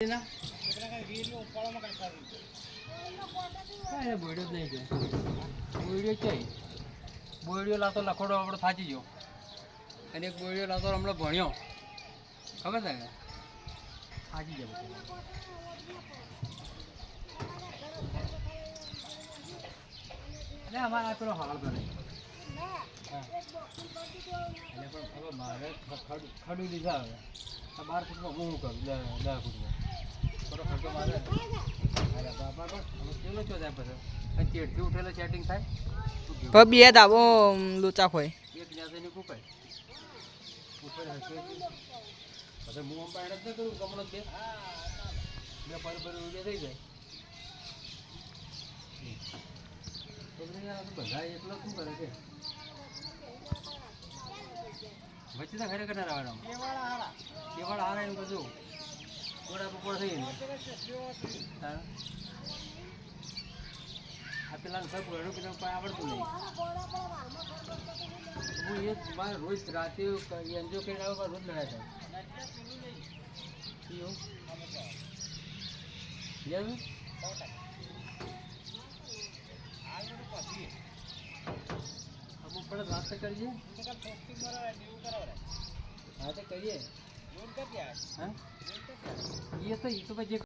ના બોયડીઓ લાતો લખોડો આપણો થાચી ગયો અને એક બોયડીઓ લાતો હમણાં ભણ્યો ખબર છે થાચી ગયો અરે અમારે પેલો હાલ કરે એટલે મારે ખડું લીધા હવે 12 ફૂટમાં હું કરું 10 ફૂટમાં થોડો ખર્ચો મારે અરે બાપા પેલો ચો જાય પછી ચેડથી ઉઠેલો સેટિંગ થાય બે દાબો લોચા હોય એક જાતની કુપાય ઉપર હશે પછી હું આમ પાડ જ કરું કમળો છે બે પર ઉડે થઈ જાય તો બધા એકલો શું કરે છે વચ્ચે તો ખરેખર ના રહેવાના કેવાળ હારા એમ બધું થોડા બપોર થઈ ને આ પેલા સબ ઘણું પેલું આવડતું નહીં હું એ મારે રોજ રાતે એન્જોય કરીને આવે રોજ લડાય થાય અમુક પણ વાત તો કરીએ હા તો કરીએ હા એ તો પછી